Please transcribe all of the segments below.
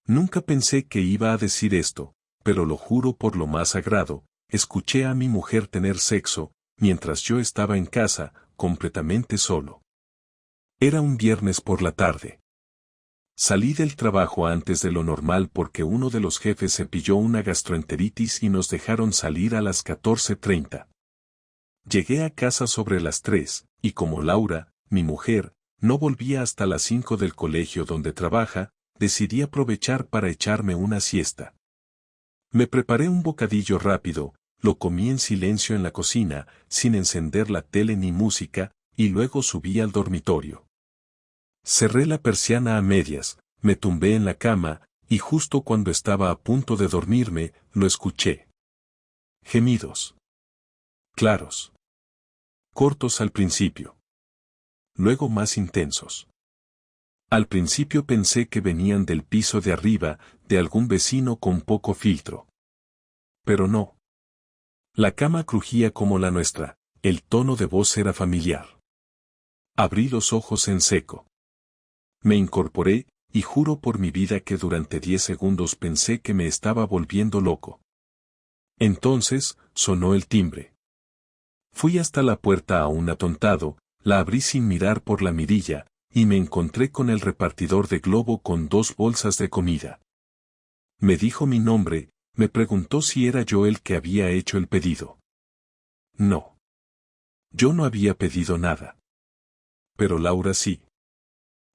Nunca pensé que iba a decir esto, pero lo juro por lo más sagrado, escuché a mi mujer tener sexo, mientras yo estaba en casa, completamente solo. Era un viernes por la tarde. Salí del trabajo antes de lo normal porque uno de los jefes se pilló una gastroenteritis y nos dejaron salir a las 14:30. Llegué a casa sobre las 3, y como Laura, mi mujer, no volvía hasta las 5 del colegio donde trabaja, decidí aprovechar para echarme una siesta. Me preparé un bocadillo rápido, lo comí en silencio en la cocina, sin encender la tele ni música, y luego subí al dormitorio. Cerré la persiana a medias, me tumbé en la cama, y justo cuando estaba a punto de dormirme, lo escuché. Gemidos. Claros. Cortos al principio. Luego más intensos. Al principio pensé que venían del piso de arriba, de algún vecino con poco filtro. Pero no. La cama crujía como la nuestra, el tono de voz era familiar. Abrí los ojos en seco. Me incorporé, y juro por mi vida que durante 10 segundos pensé que me estaba volviendo loco. Entonces, sonó el timbre. Fui hasta la puerta aún atontado, la abrí sin mirar por la mirilla, y me encontré con el repartidor de Globo con 2 bolsas de comida. Me dijo mi nombre, me preguntó si era yo el que había hecho el pedido. No. Yo no había pedido nada. Pero Laura sí.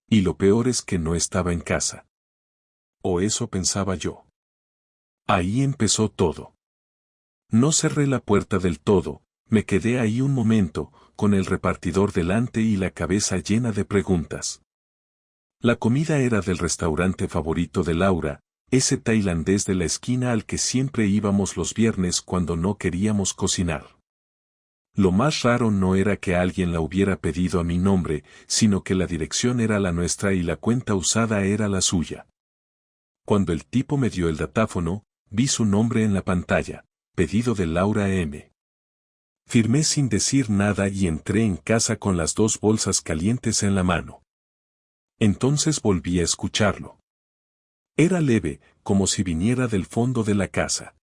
Y lo peor es que no estaba en casa. O eso pensaba yo. Ahí empezó todo. No cerré la puerta del todo, me quedé ahí un momento, con el repartidor delante y la cabeza llena de preguntas. La comida era del restaurante favorito de Laura, ese tailandés de la esquina al que siempre íbamos los viernes cuando no queríamos cocinar. Lo más raro no era que alguien la hubiera pedido a mi nombre, sino que la dirección era la nuestra y la cuenta usada era la suya. Cuando el tipo me dio el datáfono, vi su nombre en la pantalla, pedido de Laura M. Firmé sin decir nada y entré en casa con las 2 bolsas calientes en la mano. Entonces volví a escucharlo. Era leve, como si viniera del fondo de la casa.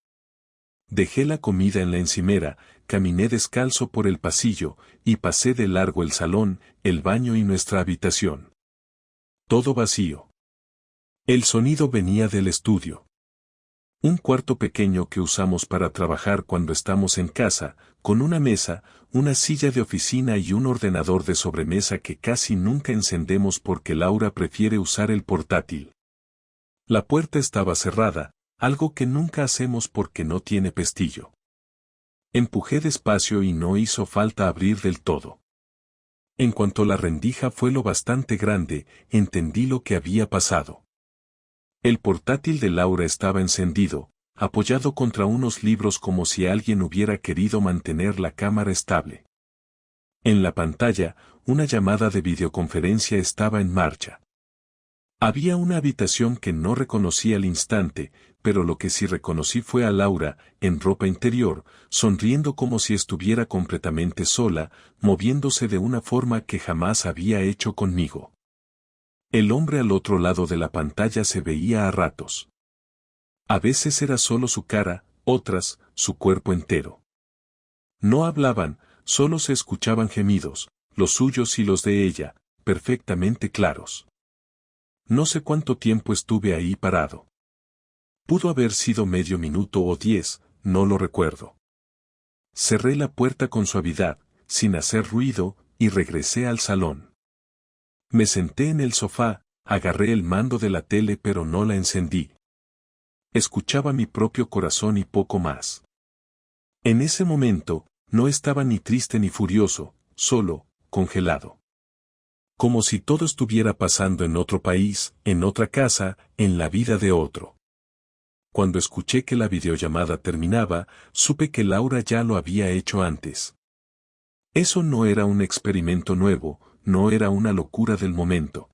Dejé la comida en la encimera, caminé descalzo por el pasillo, y pasé de largo el salón, el baño y nuestra habitación. Todo vacío. El sonido venía del estudio. Un cuarto pequeño que usamos para trabajar cuando estamos en casa, con una mesa, una silla de oficina y un ordenador de sobremesa que casi nunca encendemos porque Laura prefiere usar el portátil. La puerta estaba cerrada, algo que nunca hacemos porque no tiene pestillo. Empujé despacio y no hizo falta abrir del todo. En cuanto la rendija fue lo bastante grande, entendí lo que había pasado. El portátil de Laura estaba encendido, apoyado contra unos libros como si alguien hubiera querido mantener la cámara estable. En la pantalla, una llamada de videoconferencia estaba en marcha. Había una habitación que no reconocí al instante, pero lo que sí reconocí fue a Laura, en ropa interior, sonriendo como si estuviera completamente sola, moviéndose de una forma que jamás había hecho conmigo. El hombre al otro lado de la pantalla se veía a ratos. A veces era solo su cara, otras, su cuerpo entero. No hablaban, solo se escuchaban gemidos, los suyos y los de ella, perfectamente claros. No sé cuánto tiempo estuve ahí parado. Pudo haber sido medio minuto o 10, no lo recuerdo. Cerré la puerta con suavidad, sin hacer ruido, y regresé al salón. Me senté en el sofá, agarré el mando de la tele pero no la encendí. Escuchaba mi propio corazón y poco más. En ese momento, no estaba ni triste ni furioso, solo, congelado. Como si todo estuviera pasando en otro país, en otra casa, en la vida de otro. Cuando escuché que la videollamada terminaba, supe que Laura ya lo había hecho antes. Eso no era un experimento nuevo, no era una locura del momento.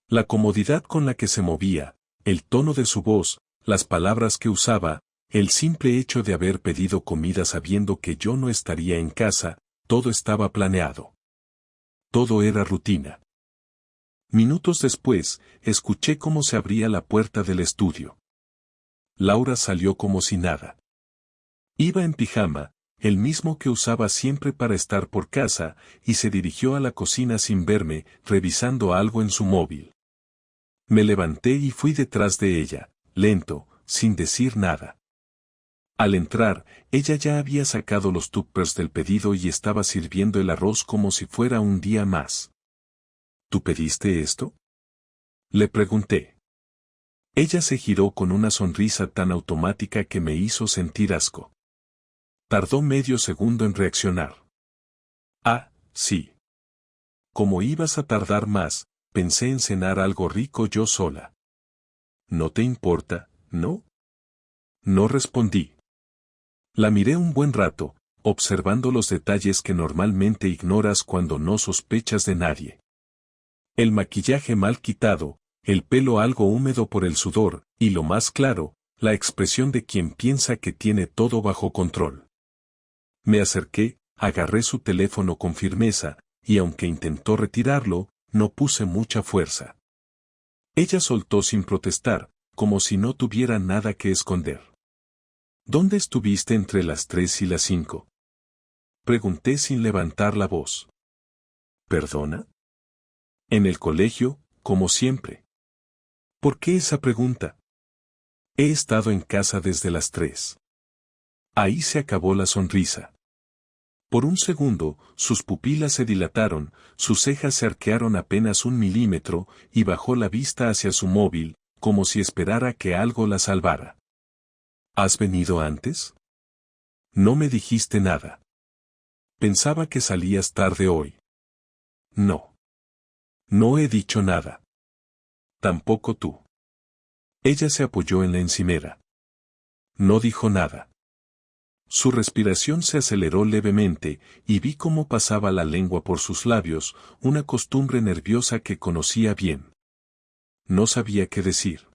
La comodidad con la que se movía, el tono de su voz, las palabras que usaba, el simple hecho de haber pedido comida sabiendo que yo no estaría en casa, todo estaba planeado. Todo era rutina. Minutos después, escuché cómo se abría la puerta del estudio. Laura salió como si nada. Iba en pijama, el mismo que usaba siempre para estar por casa, y se dirigió a la cocina sin verme, revisando algo en su móvil. Me levanté y fui detrás de ella, lento, sin decir nada. Al entrar, ella ya había sacado los tuppers del pedido y estaba sirviendo el arroz como si fuera un día más. ¿Tú pediste esto?, le pregunté. Ella se giró con una sonrisa tan automática que me hizo sentir asco. Tardó medio segundo en reaccionar. Ah, sí. Como ibas a tardar más, pensé en cenar algo rico yo sola. ¿No te importa, no? No respondí. La miré un buen rato, observando los detalles que normalmente ignoras cuando no sospechas de nadie. El maquillaje mal quitado, el pelo algo húmedo por el sudor, y lo más claro, la expresión de quien piensa que tiene todo bajo control. Me acerqué, agarré su teléfono con firmeza, y aunque intentó retirarlo, no puse mucha fuerza. Ella soltó sin protestar, como si no tuviera nada que esconder. ¿Dónde estuviste entre las 3 y las 5? Pregunté sin levantar la voz. ¿Perdona? En el colegio, como siempre. ¿Por qué esa pregunta? He estado en casa desde las 3. Ahí se acabó la sonrisa. Por un segundo, sus pupilas se dilataron, sus cejas se arquearon apenas 1 milímetro, y bajó la vista hacia su móvil, como si esperara que algo la salvara. ¿Has venido antes? No me dijiste nada. Pensaba que salías tarde hoy. No. No he dicho nada. Tampoco tú. Ella se apoyó en la encimera. No dijo nada. Su respiración se aceleró levemente, y vi cómo pasaba la lengua por sus labios, una costumbre nerviosa que conocía bien. No sabía qué decir.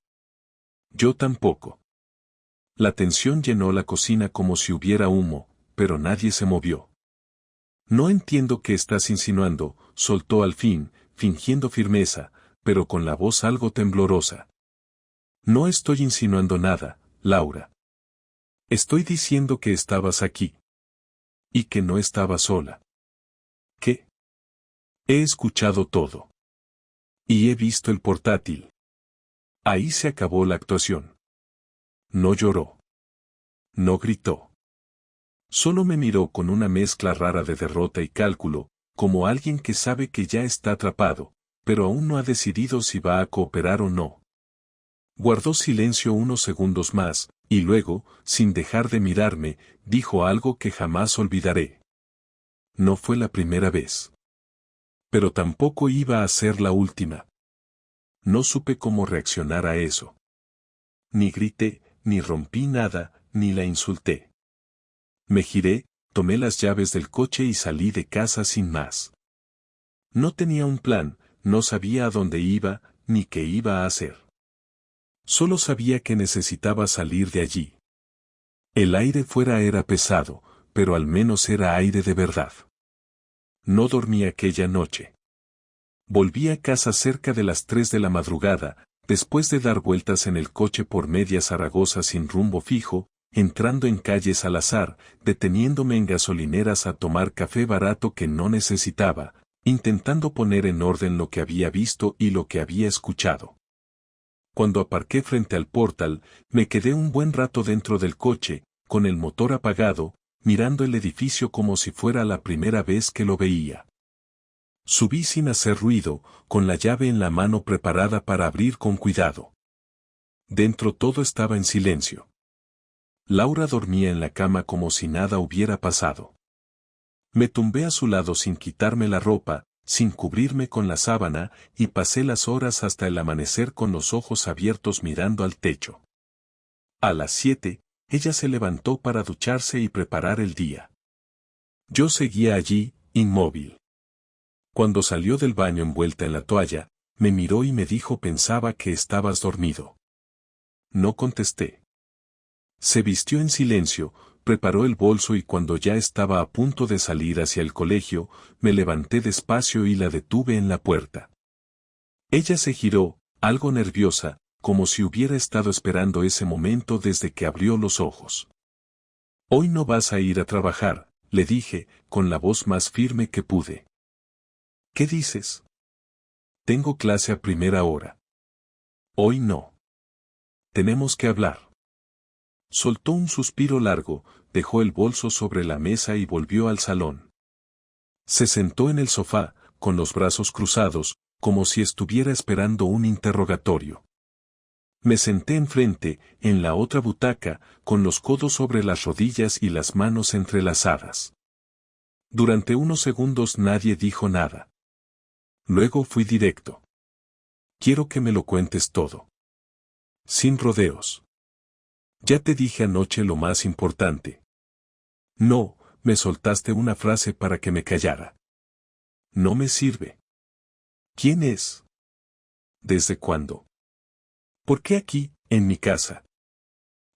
Yo tampoco. La tensión llenó la cocina como si hubiera humo, pero nadie se movió. No entiendo qué estás insinuando, soltó al fin, fingiendo firmeza, pero con la voz algo temblorosa. No estoy insinuando nada, Laura. Estoy diciendo que estabas aquí. Y que no estabas sola. ¿Qué? He escuchado todo. Y he visto el portátil. Ahí se acabó la actuación. No lloró. No gritó. Solo me miró con una mezcla rara de derrota y cálculo, como alguien que sabe que ya está atrapado, pero aún no ha decidido si va a cooperar o no. Guardó silencio unos segundos más, y luego, sin dejar de mirarme, dijo algo que jamás olvidaré. No fue la primera vez. Pero tampoco iba a ser la última. No supe cómo reaccionar a eso. Ni grité, ni rompí nada, ni la insulté. Me giré, tomé las llaves del coche y salí de casa sin más. No tenía un plan, no sabía a dónde iba, ni qué iba a hacer. Solo sabía que necesitaba salir de allí. El aire fuera era pesado, pero al menos era aire de verdad. No dormí aquella noche. Volví a casa cerca de las 3 de la madrugada, después de dar vueltas en el coche por media Zaragoza sin rumbo fijo, entrando en calles al azar, deteniéndome en gasolineras a tomar café barato que no necesitaba, intentando poner en orden lo que había visto y lo que había escuchado. Cuando aparqué frente al portal, me quedé un buen rato dentro del coche, con el motor apagado, mirando el edificio como si fuera la primera vez que lo veía. Subí sin hacer ruido, con la llave en la mano preparada para abrir con cuidado. Dentro todo estaba en silencio. Laura dormía en la cama como si nada hubiera pasado. Me tumbé a su lado sin quitarme la ropa, sin cubrirme con la sábana, y pasé las horas hasta el amanecer con los ojos abiertos mirando al techo. A las 7, ella se levantó para ducharse y preparar el día. Yo seguía allí, inmóvil. Cuando salió del baño envuelta en la toalla, me miró y me dijo pensaba que estabas dormido. No contesté. Se vistió en silencio, preparó el bolso y cuando ya estaba a punto de salir hacia el colegio, me levanté despacio y la detuve en la puerta. Ella se giró, algo nerviosa, como si hubiera estado esperando ese momento desde que abrió los ojos. Hoy no vas a ir a trabajar, le dije, con la voz más firme que pude. ¿Qué dices? Tengo clase a primera hora. Hoy no. Tenemos que hablar. Soltó un suspiro largo, dejó el bolso sobre la mesa y volvió al salón. Se sentó en el sofá, con los brazos cruzados, como si estuviera esperando un interrogatorio. Me senté enfrente, en la otra butaca, con los codos sobre las rodillas y las manos entrelazadas. Durante unos segundos nadie dijo nada. Luego fui directo. Quiero que me lo cuentes todo. Sin rodeos. Ya te dije anoche lo más importante. No, me soltaste una frase para que me callara. No me sirve. ¿Quién es? ¿Desde cuándo? ¿Por qué aquí, en mi casa?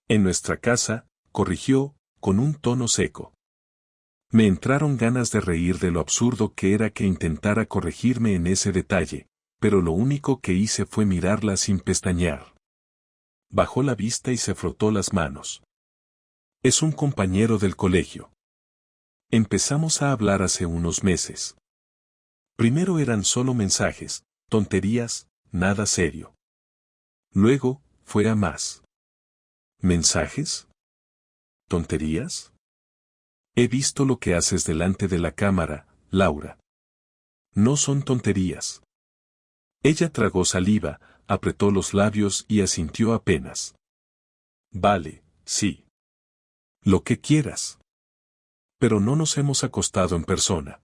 En nuestra casa, corrigió, con un tono seco. Me entraron ganas de reír de lo absurdo que era que intentara corregirme en ese detalle, pero lo único que hice fue mirarla sin pestañear. Bajó la vista y se frotó las manos. Es un compañero del colegio. Empezamos a hablar hace unos meses. Primero eran solo mensajes, tonterías, nada serio. Luego, fue a más. ¿Mensajes? ¿Tonterías? He visto lo que haces delante de la cámara, Laura. No son tonterías. Ella tragó saliva, apretó los labios y asintió apenas. Vale, sí. Lo que quieras. Pero no nos hemos acostado en persona.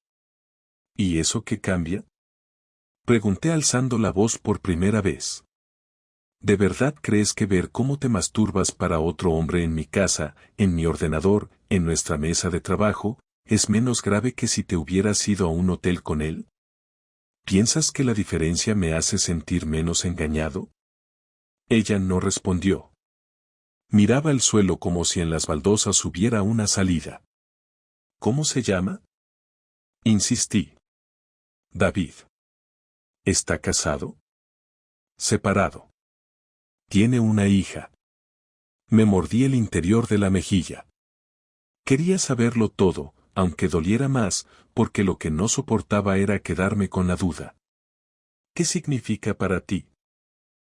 ¿Y eso qué cambia? Pregunté alzando la voz por primera vez. ¿De verdad crees que ver cómo te masturbas para otro hombre en mi casa, en mi ordenador, en nuestra mesa de trabajo, es menos grave que si te hubieras ido a un hotel con él? ¿Piensas que la diferencia me hace sentir menos engañado? Ella no respondió. Miraba el suelo como si en las baldosas hubiera una salida. ¿Cómo se llama? Insistí. David. ¿Está casado? Separado. Tiene una hija. Me mordí el interior de la mejilla. Quería saberlo todo, aunque doliera más, porque lo que no soportaba era quedarme con la duda. ¿Qué significa para ti?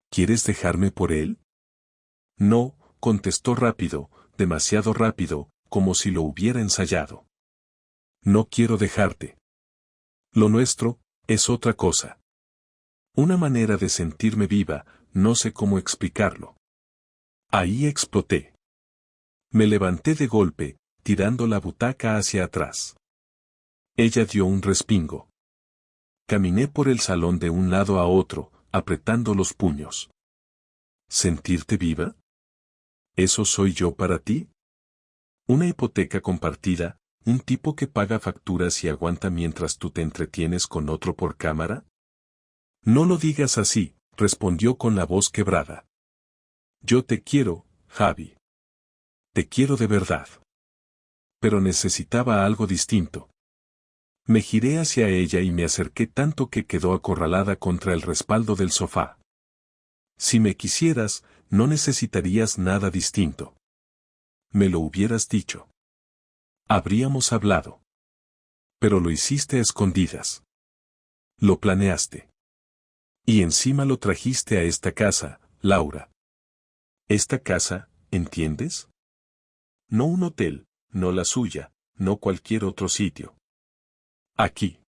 ¿Quieres dejarme por él? No, contestó rápido, demasiado rápido, como si lo hubiera ensayado. No quiero dejarte. Lo nuestro, es otra cosa. Una manera de sentirme viva, no sé cómo explicarlo. Ahí exploté. Me levanté de golpe, tirando la butaca hacia atrás. Ella dio un respingo. Caminé por el salón de un lado a otro, apretando los puños. ¿Sentirte viva? ¿Eso soy yo para ti? ¿Una hipoteca compartida, un tipo que paga facturas y aguanta mientras tú te entretienes con otro por cámara? No lo digas así, respondió con la voz quebrada. Yo te quiero, Javi. Te quiero de verdad. Pero necesitaba algo distinto. Me giré hacia ella y me acerqué tanto que quedó acorralada contra el respaldo del sofá. Si me quisieras, no necesitarías nada distinto. Me lo hubieras dicho. Habríamos hablado. Pero lo hiciste a escondidas. Lo planeaste. Y encima lo trajiste a esta casa, Laura. Esta casa, ¿entiendes? No un hotel, no la suya, no cualquier otro sitio. Aquí.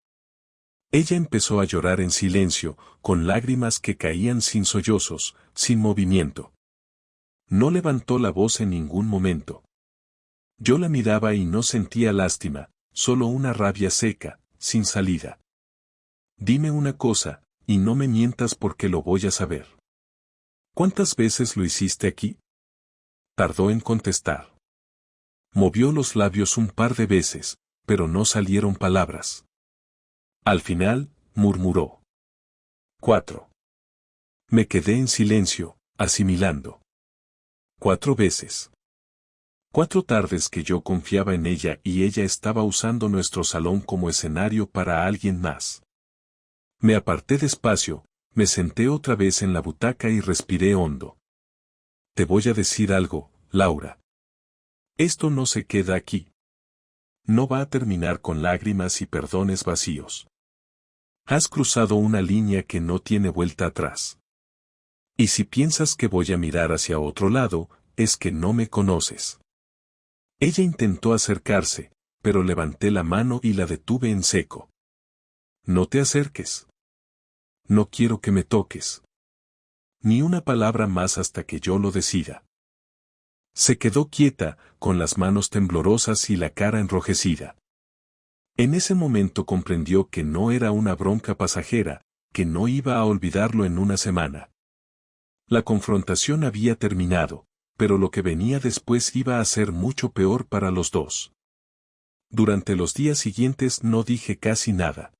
Ella empezó a llorar en silencio, con lágrimas que caían sin sollozos, sin movimiento. No levantó la voz en ningún momento. Yo la miraba y no sentía lástima, solo una rabia seca, sin salida. Dime una cosa, y no me mientas porque lo voy a saber. ¿Cuántas veces lo hiciste aquí? Tardó en contestar. Movió los labios un par de veces, pero no salieron palabras. Al final, murmuró. 4. Me quedé en silencio, asimilando. 4 veces. 4 tardes que yo confiaba en ella y ella estaba usando nuestro salón como escenario para alguien más. Me aparté despacio, Me senté otra vez en la butaca y respiré hondo. Te voy a decir algo, Laura. Esto no se queda aquí. No va a terminar con lágrimas y perdones vacíos. Has cruzado una línea que no tiene vuelta atrás. Y si piensas que voy a mirar hacia otro lado, es que no me conoces. Ella intentó acercarse, pero levanté la mano y la detuve en seco. No te acerques. No quiero que me toques. Ni una palabra más hasta que yo lo decida. Se quedó quieta, con las manos temblorosas y la cara enrojecida. En ese momento comprendió que no era una bronca pasajera, que no iba a olvidarlo en una semana. La confrontación había terminado, pero lo que venía después iba a ser mucho peor para los dos. Durante los días siguientes no dije casi nada.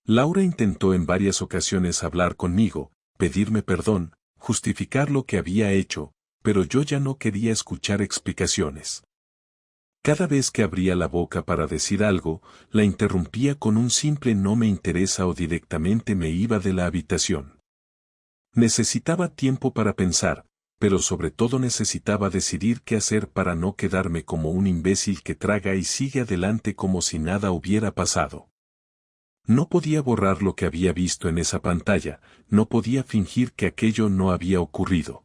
Laura intentó en varias ocasiones hablar conmigo, pedirme perdón, justificar lo que había hecho, pero yo ya no quería escuchar explicaciones. Cada vez que abría la boca para decir algo, la interrumpía con un simple no me interesa o directamente me iba de la habitación. Necesitaba tiempo para pensar, pero sobre todo necesitaba decidir qué hacer para no quedarme como un imbécil que traga y sigue adelante como si nada hubiera pasado. No podía borrar lo que había visto en esa pantalla, no podía fingir que aquello no había ocurrido.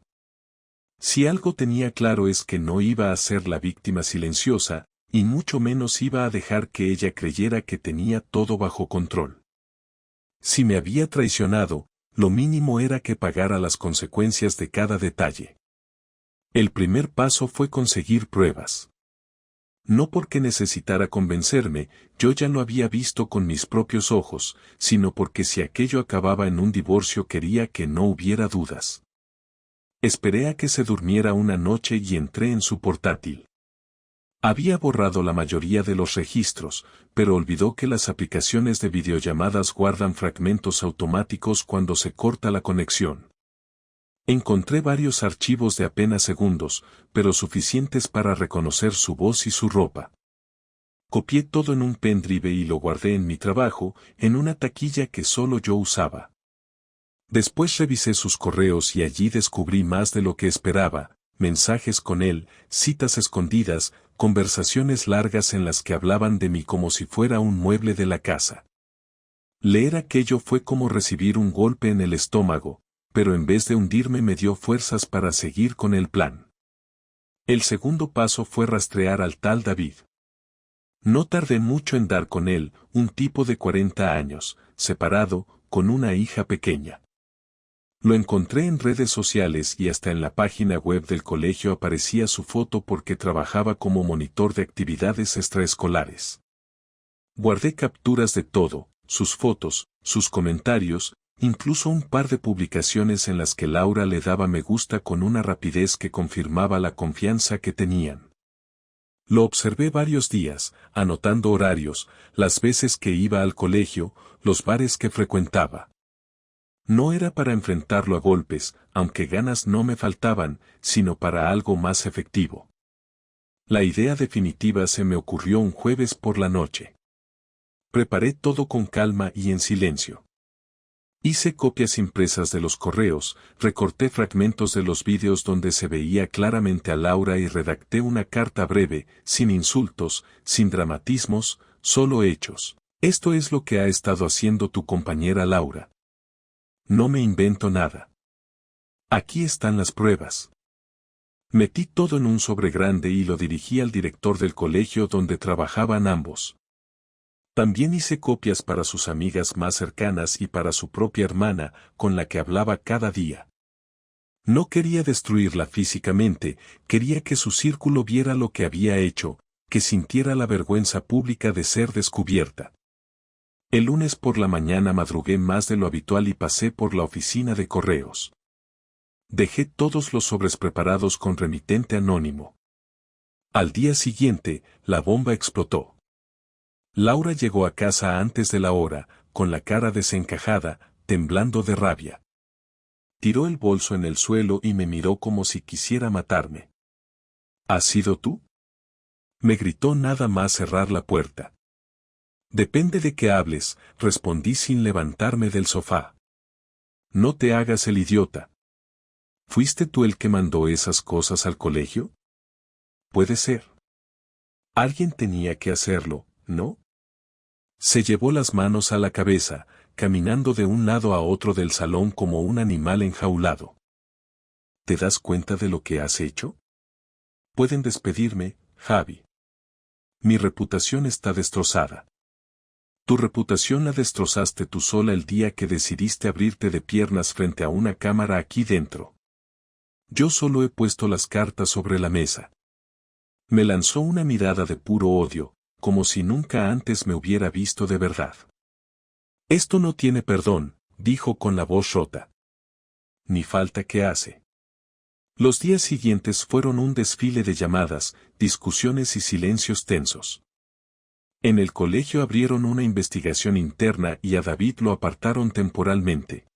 Si algo tenía claro es que no iba a ser la víctima silenciosa, y mucho menos iba a dejar que ella creyera que tenía todo bajo control. Si me había traicionado, lo mínimo era que pagara las consecuencias de cada detalle. El primer paso fue conseguir pruebas. No porque necesitara convencerme, yo ya lo había visto con mis propios ojos, sino porque si aquello acababa en un divorcio quería que no hubiera dudas. Esperé a que se durmiera una noche y entré en su portátil. Había borrado la mayoría de los registros, pero olvidó que las aplicaciones de videollamadas guardan fragmentos automáticos cuando se corta la conexión. Encontré varios archivos de apenas segundos, pero suficientes para reconocer su voz y su ropa. Copié todo en un pendrive y lo guardé en mi trabajo, en una taquilla que solo yo usaba. Después revisé sus correos y allí descubrí más de lo que esperaba, mensajes con él, citas escondidas, conversaciones largas en las que hablaban de mí como si fuera un mueble de la casa. Leer aquello fue como recibir un golpe en el estómago, pero en vez de hundirme me dio fuerzas para seguir con el plan. El segundo paso fue rastrear al tal David. No tardé mucho en dar con él, un tipo de 40 años, separado, con una hija pequeña. Lo encontré en redes sociales y hasta en la página web del colegio aparecía su foto porque trabajaba como monitor de actividades extraescolares. Guardé capturas de todo, sus fotos, sus comentarios, incluso un par de publicaciones en las que Laura le daba me gusta con una rapidez que confirmaba la confianza que tenían. Lo observé varios días, anotando horarios, las veces que iba al colegio, los bares que frecuentaba. No era para enfrentarlo a golpes, aunque ganas no me faltaban, sino para algo más efectivo. La idea definitiva se me ocurrió un jueves por la noche. Preparé todo con calma y en silencio. Hice copias impresas de los correos, recorté fragmentos de los vídeos donde se veía claramente a Laura y redacté una carta breve, sin insultos, sin dramatismos, solo hechos. Esto es lo que ha estado haciendo tu compañera Laura. No me invento nada. Aquí están las pruebas. Metí todo en un sobre grande y lo dirigí al director del colegio donde trabajaban ambos. También hice copias para sus amigas más cercanas y para su propia hermana, con la que hablaba cada día. No quería destruirla físicamente, quería que su círculo viera lo que había hecho, que sintiera la vergüenza pública de ser descubierta. El lunes por la mañana madrugué más de lo habitual y pasé por la oficina de correos. Dejé todos los sobres preparados con remitente anónimo. Al día siguiente, la bomba explotó. Laura llegó a casa antes de la hora, con la cara desencajada, temblando de rabia. Tiró el bolso en el suelo y me miró como si quisiera matarme. ¿Has sido tú? Me gritó nada más cerrar la puerta. Depende de qué hables, respondí sin levantarme del sofá. No te hagas el idiota. ¿Fuiste tú el que mandó esas cosas al colegio? Puede ser. Alguien tenía que hacerlo, ¿no? Se llevó las manos a la cabeza, caminando de un lado a otro del salón como un animal enjaulado. ¿Te das cuenta de lo que has hecho? Pueden despedirme, Javi. Mi reputación está destrozada. Tu reputación la destrozaste tú sola el día que decidiste abrirte de piernas frente a una cámara aquí dentro. Yo solo he puesto las cartas sobre la mesa. Me lanzó una mirada de puro odio, como si nunca antes me hubiera visto de verdad. Esto no tiene perdón, dijo con la voz rota. Ni falta que hace. Los días siguientes fueron un desfile de llamadas, discusiones y silencios tensos. En el colegio abrieron una investigación interna y a David lo apartaron temporalmente.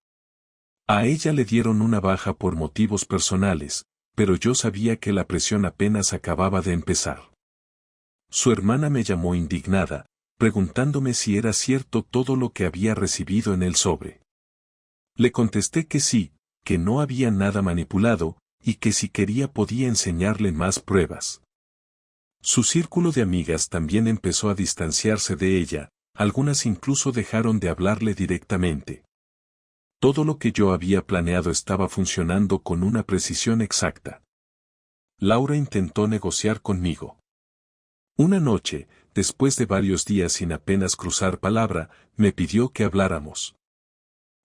A ella le dieron una baja por motivos personales, pero yo sabía que la presión apenas acababa de empezar. Su hermana me llamó indignada, preguntándome si era cierto todo lo que había recibido en el sobre. Le contesté que sí, que no había nada manipulado, y que si quería podía enseñarle más pruebas. Su círculo de amigas también empezó a distanciarse de ella, algunas incluso dejaron de hablarle directamente. Todo lo que yo había planeado estaba funcionando con una precisión exacta. Laura intentó negociar conmigo. Una noche, después de varios días sin apenas cruzar palabra, me pidió que habláramos.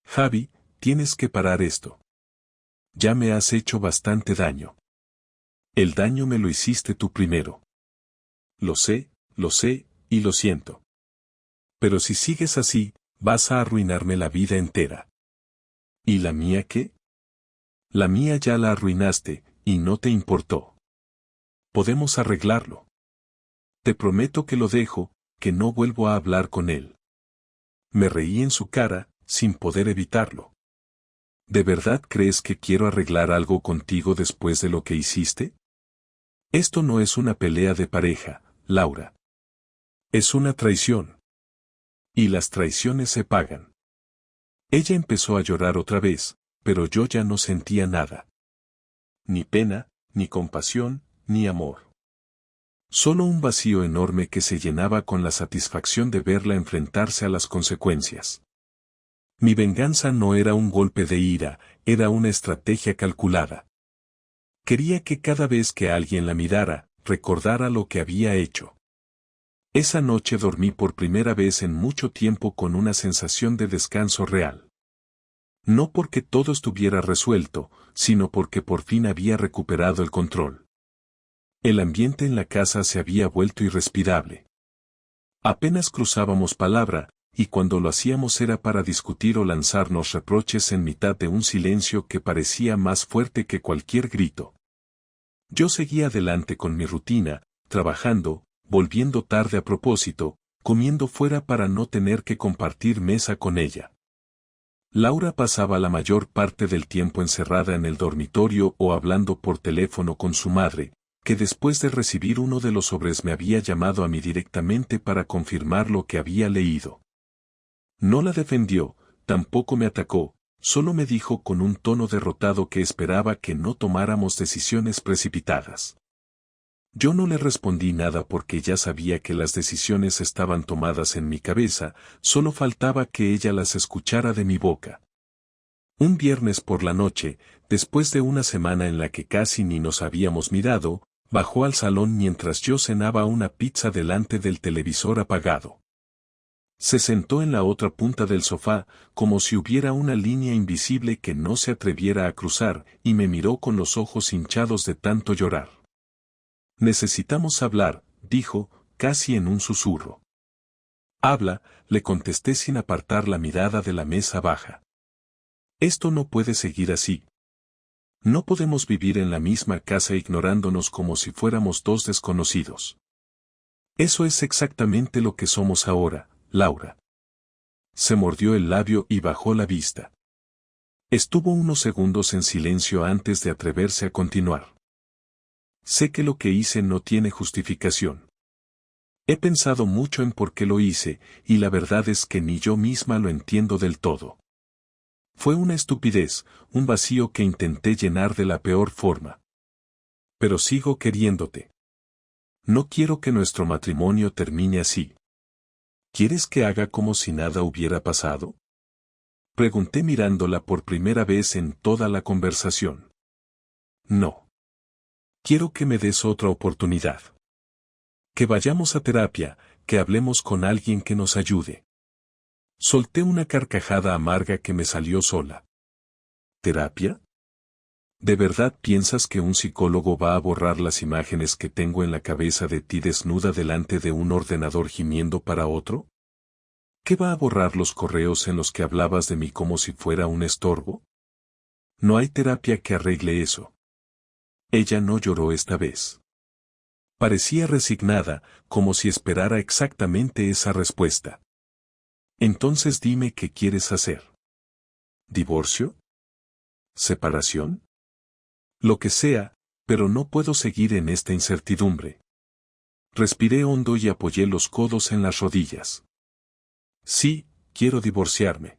Javi, tienes que parar esto. Ya me has hecho bastante daño. El daño me lo hiciste tú primero. Lo sé, y lo siento. Pero si sigues así, vas a arruinarme la vida entera. ¿Y la mía qué? La mía ya la arruinaste, y no te importó. Podemos arreglarlo. Te prometo que lo dejo, que no vuelvo a hablar con él. Me reí en su cara, sin poder evitarlo. ¿De verdad crees que quiero arreglar algo contigo después de lo que hiciste? Esto no es una pelea de pareja, Laura. Es una traición. Y las traiciones se pagan. Ella empezó a llorar otra vez, pero yo ya no sentía nada. Ni pena, ni compasión, ni amor. Solo un vacío enorme que se llenaba con la satisfacción de verla enfrentarse a las consecuencias. Mi venganza no era un golpe de ira, era una estrategia calculada. Quería que cada vez que alguien la mirara, recordara lo que había hecho. Esa noche dormí por primera vez en mucho tiempo con una sensación de descanso real. No porque todo estuviera resuelto, sino porque por fin había recuperado el control. El ambiente en la casa se había vuelto irrespirable. Apenas cruzábamos palabra, y cuando lo hacíamos era para discutir o lanzarnos reproches en mitad de un silencio que parecía más fuerte que cualquier grito. Yo seguía adelante con mi rutina, trabajando, volviendo tarde a propósito, comiendo fuera para no tener que compartir mesa con ella. Laura pasaba la mayor parte del tiempo encerrada en el dormitorio o hablando por teléfono con su madre, que después de recibir uno de los sobres me había llamado a mí directamente para confirmar lo que había leído. No la defendió, tampoco me atacó, solo me dijo con un tono derrotado que esperaba que no tomáramos decisiones precipitadas. Yo no le respondí nada porque ya sabía que las decisiones estaban tomadas en mi cabeza, solo faltaba que ella las escuchara de mi boca. Un viernes por la noche, después de una semana en la que casi ni nos habíamos mirado, bajó al salón mientras yo cenaba una pizza delante del televisor apagado. Se sentó en la otra punta del sofá, como si hubiera una línea invisible que no se atreviera a cruzar, y me miró con los ojos hinchados de tanto llorar. Necesitamos hablar, dijo, casi en un susurro. Habla, le contesté sin apartar la mirada de la mesa baja. Esto no puede seguir así. No podemos vivir en la misma casa ignorándonos como si fuéramos dos desconocidos. Eso es exactamente lo que somos ahora, Laura. Se mordió el labio y bajó la vista. Estuvo unos segundos en silencio antes de atreverse a continuar. Sé que lo que hice no tiene justificación. He pensado mucho en por qué lo hice, y la verdad es que ni yo misma lo entiendo del todo. Fue una estupidez, un vacío que intenté llenar de la peor forma. Pero sigo queriéndote. No quiero que nuestro matrimonio termine así. ¿Quieres que haga como si nada hubiera pasado? Pregunté mirándola por primera vez en toda la conversación. No. Quiero que me des otra oportunidad. Que vayamos a terapia, que hablemos con alguien que nos ayude. Solté una carcajada amarga que me salió sola. ¿Terapia? ¿De verdad piensas que un psicólogo va a borrar las imágenes que tengo en la cabeza de ti desnuda delante de un ordenador gimiendo para otro? ¿Qué va a borrar los correos en los que hablabas de mí como si fuera un estorbo? No hay terapia que arregle eso. Ella no lloró esta vez. Parecía resignada, como si esperara exactamente esa respuesta. Entonces dime qué quieres hacer. ¿Divorcio? ¿Separación? Lo que sea, pero no puedo seguir en esta incertidumbre. Respiré hondo y apoyé los codos en las rodillas. Sí, quiero divorciarme.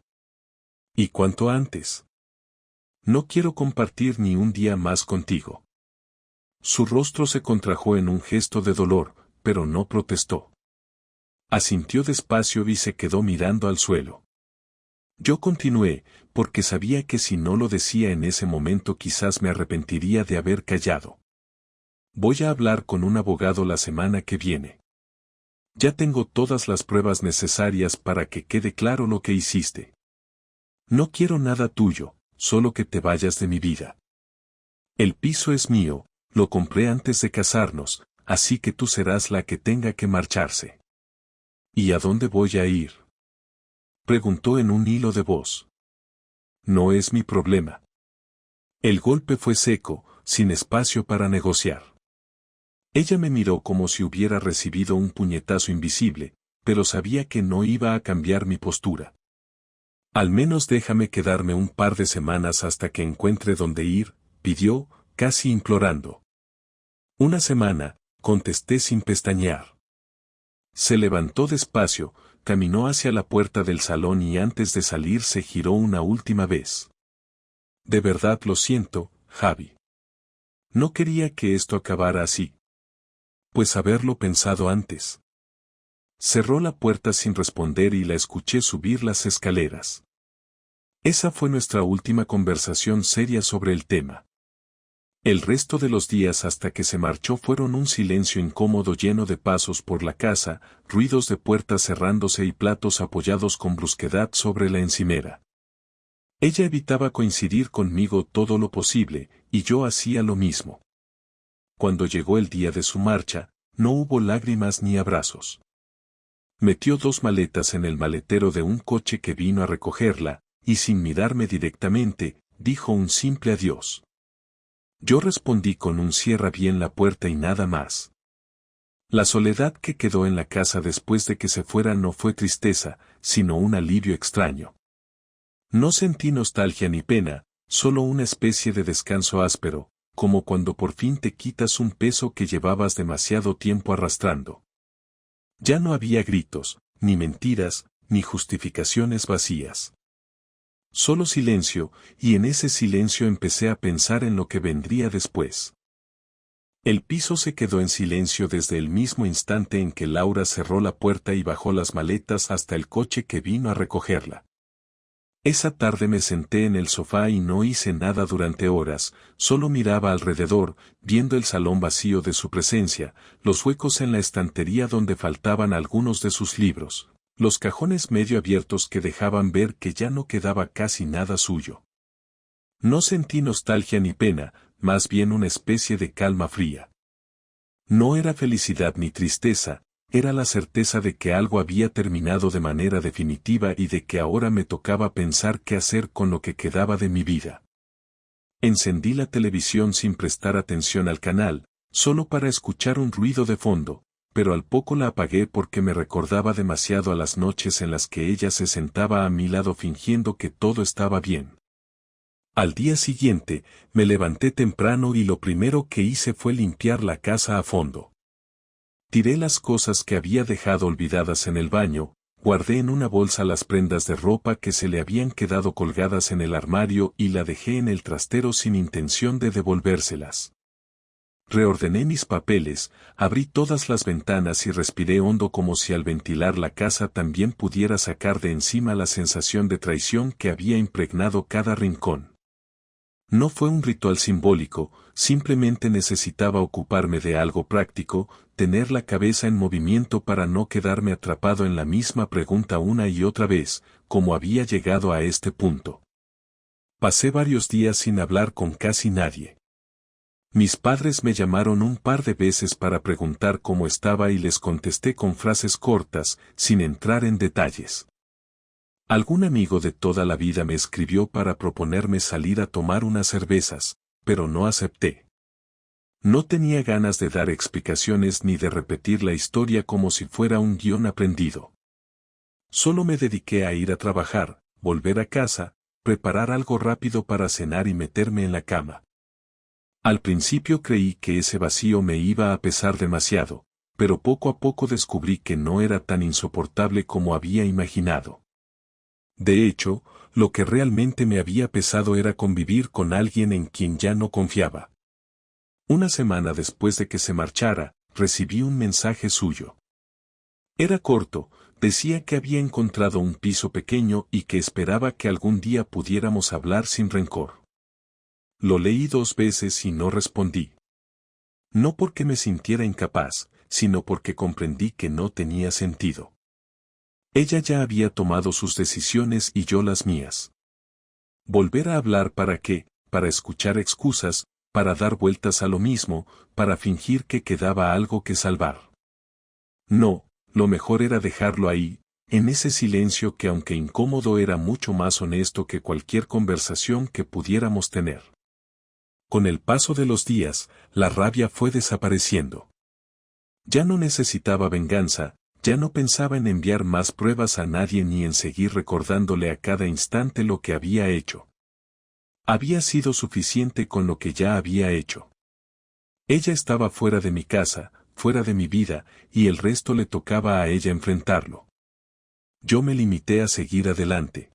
¿Y cuánto antes? No quiero compartir ni un día más contigo. Su rostro se contrajo en un gesto de dolor, pero no protestó. Asintió despacio y se quedó mirando al suelo. Yo continué, porque sabía que si no lo decía en ese momento quizás me arrepentiría de haber callado. Voy a hablar con un abogado la semana que viene. Ya tengo todas las pruebas necesarias para que quede claro lo que hiciste. No quiero nada tuyo, solo que te vayas de mi vida. El piso es mío, lo compré antes de casarnos, así que tú serás la que tenga que marcharse. ¿Y a dónde voy a ir? Preguntó en un hilo de voz. No es mi problema. El golpe fue seco, sin espacio para negociar. Ella me miró como si hubiera recibido un puñetazo invisible, pero sabía que no iba a cambiar mi postura. Al menos déjame quedarme un par de semanas hasta que encuentre dónde ir, pidió, casi implorando. Una semana, contesté sin pestañear. Se levantó despacio, caminó hacia la puerta del salón y antes de salir se giró una última vez. De verdad lo siento, Javi. No quería que esto acabara así. Pues haberlo pensado antes. Cerró la puerta sin responder y la escuché subir las escaleras. Esa fue nuestra última conversación seria sobre el tema. El resto de los días hasta que se marchó fueron un silencio incómodo lleno de pasos por la casa, ruidos de puertas cerrándose y platos apoyados con brusquedad sobre la encimera. Ella evitaba coincidir conmigo todo lo posible, y yo hacía lo mismo. Cuando llegó el día de su marcha, no hubo lágrimas ni abrazos. Metió 2 maletas en el maletero de un coche que vino a recogerla, y sin mirarme directamente, dijo un simple adiós. Yo respondí con un cierra bien la puerta y nada más. La soledad que quedó en la casa después de que se fuera no fue tristeza, sino un alivio extraño. No sentí nostalgia ni pena, solo una especie de descanso áspero, como cuando por fin te quitas un peso que llevabas demasiado tiempo arrastrando. Ya no había gritos, ni mentiras, ni justificaciones vacías. Solo silencio, y en ese silencio empecé a pensar en lo que vendría después. El piso se quedó en silencio desde el mismo instante en que Laura cerró la puerta y bajó las maletas hasta el coche que vino a recogerla. Esa tarde me senté en el sofá y no hice nada durante horas, solo miraba alrededor, viendo el salón vacío de su presencia, los huecos en la estantería donde faltaban algunos de sus libros, los cajones medio abiertos que dejaban ver que ya no quedaba casi nada suyo. No sentí nostalgia ni pena, más bien una especie de calma fría. No era felicidad ni tristeza, era la certeza de que algo había terminado de manera definitiva y de que ahora me tocaba pensar qué hacer con lo que quedaba de mi vida. Encendí la televisión sin prestar atención al canal, solo para escuchar un ruido de fondo, pero al poco la apagué porque me recordaba demasiado a las noches en las que ella se sentaba a mi lado fingiendo que todo estaba bien. Al día siguiente, me levanté temprano y lo primero que hice fue limpiar la casa a fondo. Tiré las cosas que había dejado olvidadas en el baño, guardé en una bolsa las prendas de ropa que se le habían quedado colgadas en el armario y la dejé en el trastero sin intención de devolvérselas. Reordené mis papeles, abrí todas las ventanas y respiré hondo como si al ventilar la casa también pudiera sacar de encima la sensación de traición que había impregnado cada rincón. No fue un ritual simbólico, simplemente necesitaba ocuparme de algo práctico, tener la cabeza en movimiento para no quedarme atrapado en la misma pregunta una y otra vez, como había llegado a este punto. Pasé varios días sin hablar con casi nadie. Mis padres me llamaron un par de veces para preguntar cómo estaba y les contesté con frases cortas, sin entrar en detalles. Algún amigo de toda la vida me escribió para proponerme salir a tomar unas cervezas, pero no acepté. No tenía ganas de dar explicaciones ni de repetir la historia como si fuera un guión aprendido. Solo me dediqué a ir a trabajar, volver a casa, preparar algo rápido para cenar y meterme en la cama. Al principio creí que ese vacío me iba a pesar demasiado, pero poco a poco descubrí que no era tan insoportable como había imaginado. De hecho, lo que realmente me había pesado era convivir con alguien en quien ya no confiaba. Una semana después de que se marchara, recibí un mensaje suyo. Era corto, decía que había encontrado un piso pequeño y que esperaba que algún día pudiéramos hablar sin rencor. Lo leí 2 veces y no respondí. No porque me sintiera incapaz, sino porque comprendí que no tenía sentido. Ella ya había tomado sus decisiones y yo las mías. ¿Volver a hablar para qué? Para escuchar excusas, para dar vueltas a lo mismo, para fingir que quedaba algo que salvar. No, lo mejor era dejarlo ahí, en ese silencio que aunque incómodo era mucho más honesto que cualquier conversación que pudiéramos tener. Con el paso de los días, la rabia fue desapareciendo. Ya no necesitaba venganza, ya no pensaba en enviar más pruebas a nadie ni en seguir recordándole a cada instante lo que había hecho. Había sido suficiente con lo que ya había hecho. Ella estaba fuera de mi casa, fuera de mi vida, y el resto le tocaba a ella enfrentarlo. Yo me limité a seguir adelante.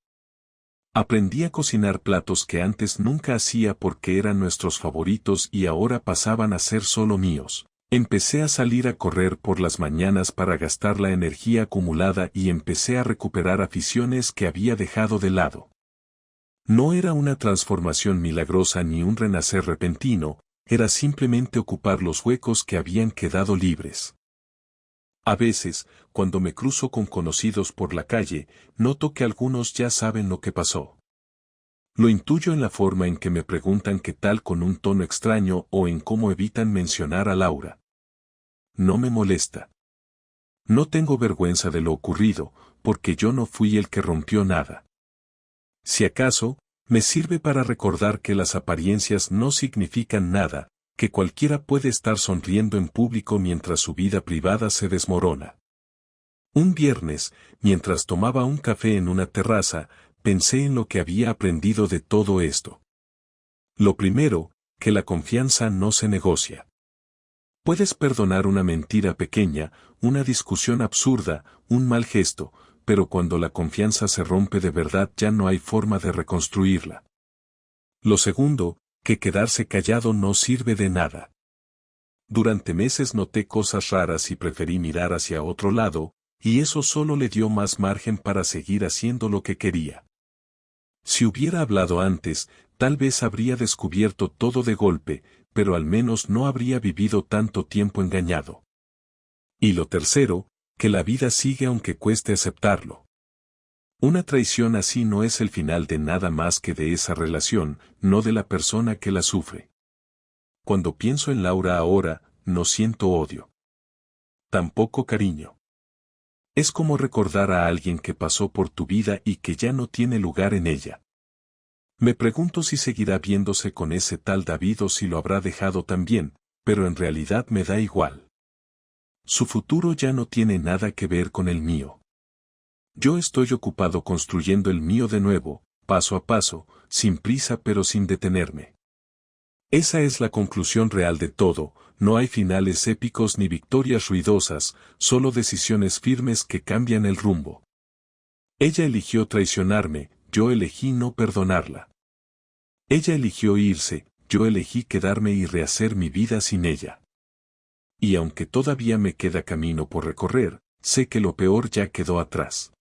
Aprendí a cocinar platos que antes nunca hacía porque eran nuestros favoritos y ahora pasaban a ser solo míos. Empecé a salir a correr por las mañanas para gastar la energía acumulada y empecé a recuperar aficiones que había dejado de lado. No era una transformación milagrosa ni un renacer repentino, era simplemente ocupar los huecos que habían quedado libres. A veces, cuando me cruzo con conocidos por la calle, noto que algunos ya saben lo que pasó. Lo intuyo en la forma en que me preguntan qué tal con un tono extraño o en cómo evitan mencionar a Laura. No me molesta. No tengo vergüenza de lo ocurrido, porque yo no fui el que rompió nada. Si acaso, me sirve para recordar que las apariencias no significan nada, que cualquiera puede estar sonriendo en público mientras su vida privada se desmorona. Un viernes, mientras tomaba un café en una terraza, pensé en lo que había aprendido de todo esto. Lo primero, que la confianza no se negocia. Puedes perdonar una mentira pequeña, una discusión absurda, un mal gesto, pero cuando la confianza se rompe de verdad ya no hay forma de reconstruirla. Lo segundo, que quedarse callado no sirve de nada. Durante meses noté cosas raras y preferí mirar hacia otro lado, y eso solo le dio más margen para seguir haciendo lo que quería. Si hubiera hablado antes, tal vez habría descubierto todo de golpe, pero al menos no habría vivido tanto tiempo engañado. Y lo tercero, que la vida sigue aunque cueste aceptarlo. Una traición así no es el final de nada más que de esa relación, no de la persona que la sufre. Cuando pienso en Laura ahora, no siento odio. Tampoco cariño. Es como recordar a alguien que pasó por tu vida y que ya no tiene lugar en ella. Me pregunto si seguirá viéndose con ese tal David o si lo habrá dejado también, pero en realidad me da igual. Su futuro ya no tiene nada que ver con el mío. Yo estoy ocupado construyendo el mío de nuevo, paso a paso, sin prisa pero sin detenerme. Esa es la conclusión real de todo, no hay finales épicos ni victorias ruidosas, solo decisiones firmes que cambian el rumbo. Ella eligió traicionarme, yo elegí no perdonarla. Ella eligió irse, yo elegí quedarme y rehacer mi vida sin ella. Y aunque todavía me queda camino por recorrer, sé que lo peor ya quedó atrás.